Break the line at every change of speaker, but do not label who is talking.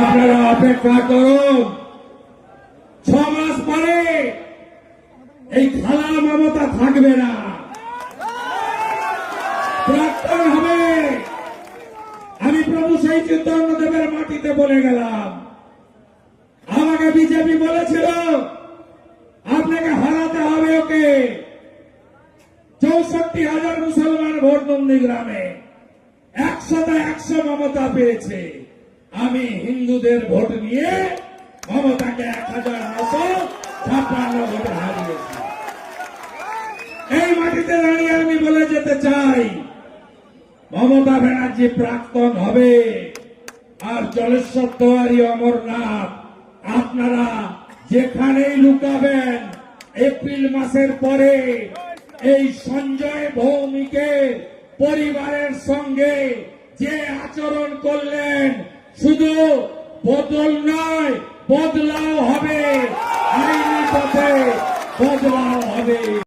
আপনারা অপেক্ষা করুন, 6 মাস পরে এই খালা মমতা থাকবে না, প্রাক্তন হবে। আমি প্রভু সেই চৈতন্যদেবের মাটিতে বলে গেলাম। আমাকে বিজেপি বলেছিল আপনাকে হারাতে হবে ওকে। 64,000 মুসলমান ভোট নন্দীগ্রামে, 100 মমতা পেয়েছে। আমি হিন্দুদের ভোট নিয়ে মমতাকে 1956 ভোটে হারিয়েছি। এই মাটিতে দাঁড়িয়ে আমি বলে যেতে চাই, মমতা ব্যানার্জি প্রাক্তন হবে। আর জলেশ্বর তেওয়ারি, অমরনাথ, আপনারা যেখানেই লুকাবেন, এপ্রিল মাসের পরে এই সঞ্জয় ভৌমিকের পরিবারের সঙ্গে যে আচরণ করলেন, শুধু বদল নয়, বদলাও হবে। আইনি পথে বদলাও হবে।